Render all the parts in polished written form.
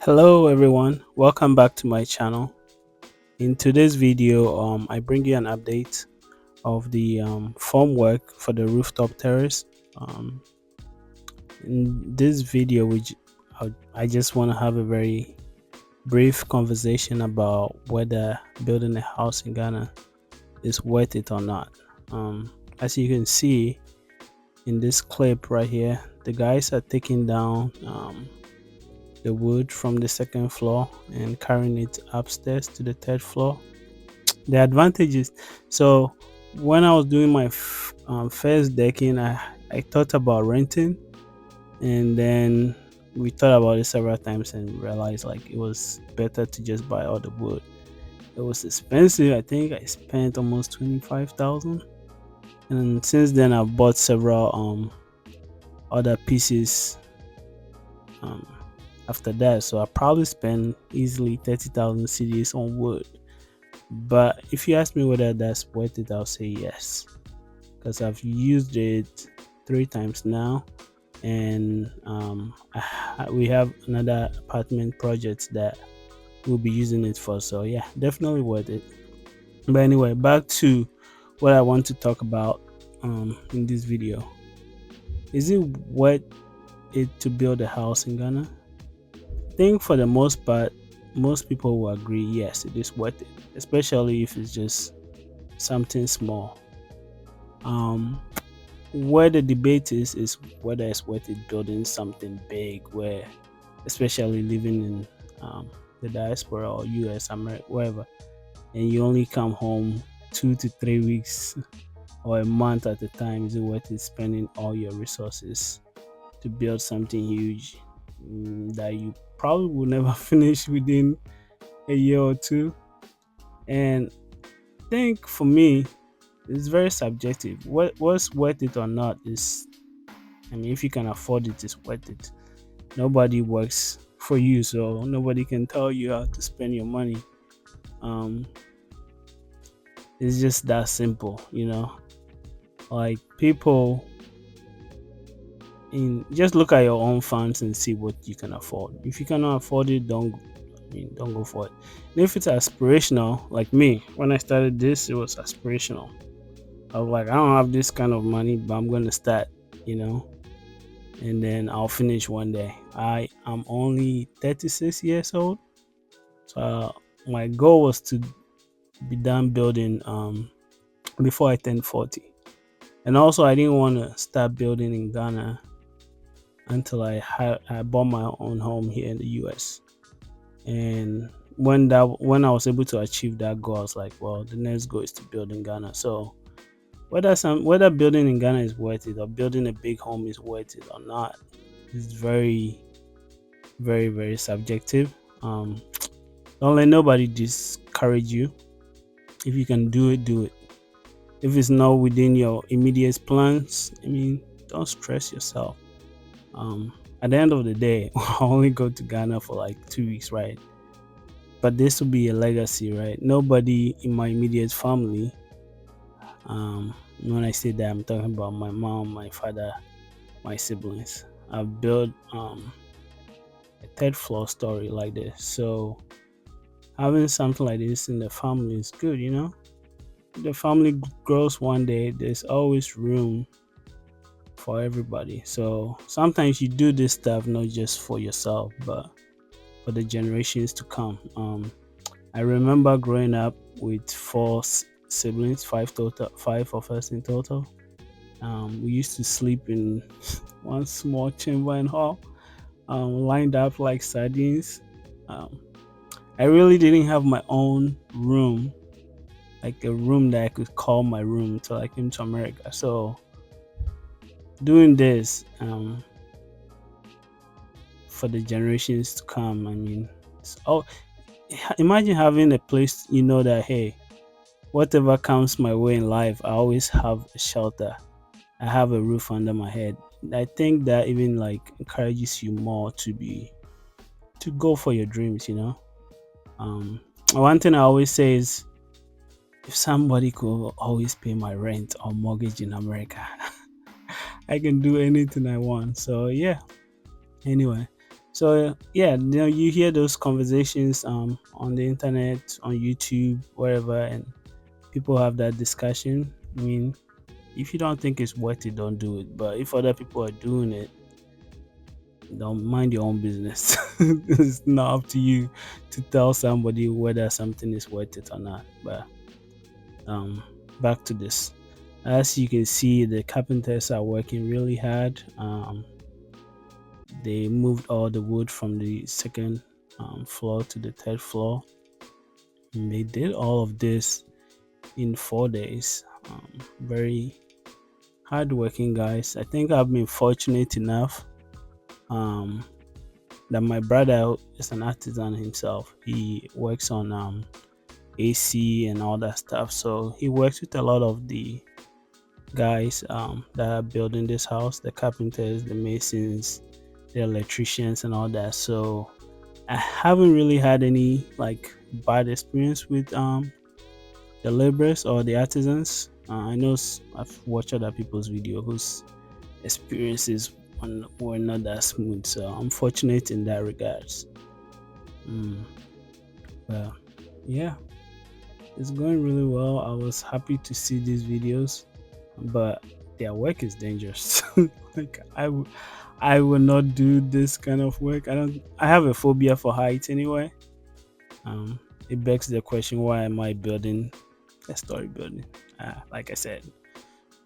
Hello everyone, welcome back to my channel. In today's video, I bring you an update of the form work for the rooftop terrace. Um, in this video, I just want to have a very brief conversation about whether building a house in Ghana is worth it or not. As you can see in this clip right here, the guys are taking down the wood from the second floor and carrying it upstairs to the third floor. The advantages. So when I was doing my first decking, I thought about renting, and then we thought about it several times and realized like it was better to just buy all the wood. It was expensive. I think I spent almost 25,000, and since then I've bought several other pieces um after that. So I probably spent easily 30,000 CDs on wood. But if you ask me whether that's worth it, I'll say yes, because I've used it 3 times now, and we have another apartment project that we'll be using it for. So yeah, definitely worth it. But anyway, back to what I want to talk about in this video. Is it worth it to build a house in Ghana? I think for the most part, most people will agree yes, it is worth it, especially if it's just something small. Um, where the debate is whether it's worth it building something big, where especially living in the diaspora or US, America, wherever, and you only come home 2 to 3 weeks or a month at a time. Is it worth it spending all your resources to build something huge that you probably will never finish within a year or two? And I think for me, it's very subjective. What's worth it or not is, I mean, if you can afford it, it's worth it. Nobody works for you, so nobody can tell you how to spend your money. Um, it's just that simple, you know. Like people in just look at your own funds and see what you can afford. If you cannot afford it, don't go for it. And if it's aspirational, like me, when I started this, it was aspirational. I was like, I don't have this kind of money, but I'm gonna start, you know, and then I'll finish one day. I am only 36 years old, so my goal was to be done building before I turned 40. And also, I didn't want to start building in Ghana until I bought my own home here in the US. And when I was able to achieve that goal, I was like, well, the next goal is to build in Ghana. So whether building in Ghana is worth it or building a big home is worth it or not, is very, very, very subjective. Um, don't let nobody discourage you. If you can do it, do it. If it's not within your immediate plans, I mean, don't stress yourself. At the end of the day, I only go to Ghana for like 2 weeks, right? But this will be a legacy, right? Nobody in my immediate family, when I say that, I'm talking about my mom, my father, my siblings. I've built a third floor story like this. So having something like this in the family is good, you know? The family grows one day, there's always room for everybody. So sometimes you do this stuff not just for yourself, but for the generations to come. I remember growing up with siblings, five of us in total. We used to sleep in one small chamber and hall, lined up like sardines. Um, I really didn't have my own room, like a room that I could call my room until I came to America. So doing this for the generations to come, I mean, imagine having a place you know that hey, whatever comes my way in life, I always have a shelter. I have a roof under my head. I think that even like encourages you more to go for your dreams, you know. One thing I always say is if somebody could always pay my rent or mortgage in America, I can do anything I want. So yeah. Anyway, So yeah, you hear those conversations on the internet, on YouTube, wherever, and people have that discussion. I mean, if you don't think it's worth it, don't do it. But if other people are doing it, don't mind your own business. It's not up to you to tell somebody whether something is worth it or not. But um, back to this. As you can see, the carpenters are working really hard. They moved all the wood from the second floor to the third floor. And they did all of this in 4 days. Very hardworking guys. I think I've been fortunate enough um, that my brother is an artisan himself. He works on AC and all that stuff. So he works with a lot of the guys that are building this house, the carpenters, the masons, the electricians, and all that. So I haven't really had any like bad experience with the laborers or the artisans. I know I've watched other people's video whose experiences were not that smooth. So I'm fortunate in that regards. Mm, well, yeah, it's going really well. I was happy to see these videos, but their work is dangerous. Like I will not do this kind of work. I have a phobia for heights anyway. Um, it begs the question, why am I building a story building? Like I said,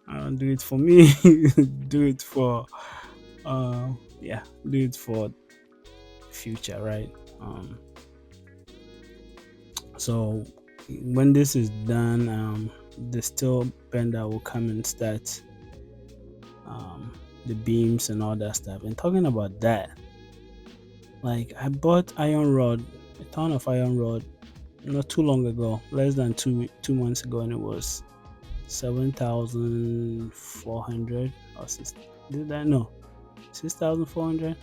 I don't do it for me. Do it for yeah, do it for future, right? Um, so when this is done, the steel bender will come and start um the beams and all that stuff. And talking about that, like I bought iron rod, a ton of iron rod, not too long ago, less than 2 months ago, and it was 7,400 or six. Did I know 6,400?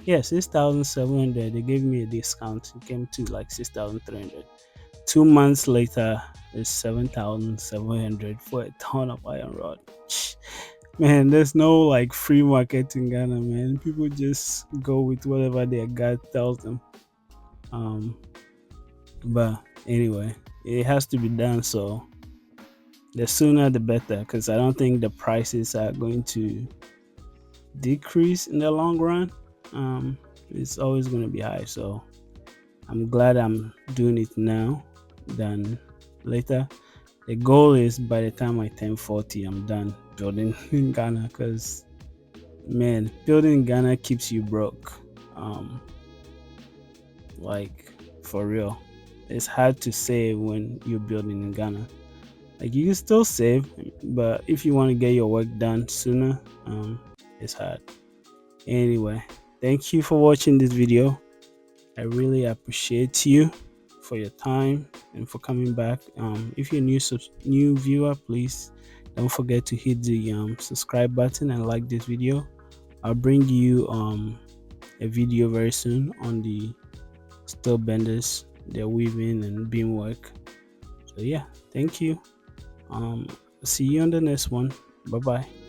Yeah, 6,700. They gave me a discount. It came to like 6,300. 2 months later, it's 7,700 for a ton of iron rod. Man, there's no like free market in Ghana, man. People just go with whatever their God tells them. Um, but anyway, it has to be done. So the sooner the better, because I don't think the prices are going to decrease in the long run. It's always going to be high. So I'm glad I'm doing it now than later. The goal is by the time I turn 40, I'm done building in Ghana, because man, building in Ghana keeps you broke. Um, like for real, it's hard to save when you're building in Ghana. Like you can still save, but if you want to get your work done sooner, it's hard. Anyway, thank you for watching this video. I really appreciate you for your time and for coming back. If you're new viewer, please don't forget to hit the subscribe button and like this video. I'll bring you a video very soon on the steel benders, their weaving and beam work. So yeah, thank you. See you on the next one. Bye bye.